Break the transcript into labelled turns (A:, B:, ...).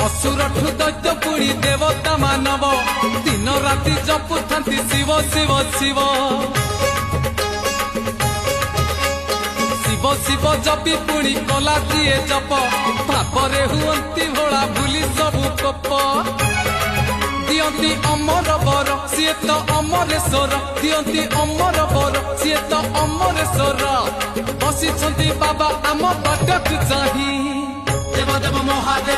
A: असुरठु दैत्य पुणी देवता मानव दिन राति जपुथांती शिव शिव शिव शिव शिव जपी पुणी कला दिए जप भापरे हुअंती भोला भूली सबु कोप दियंती अमर बर सीए तो अमरेश्वर दियंती अमर बर सीए तो अमरेश्वर बसी बाबा आम बाटक चाही देव देव महादेव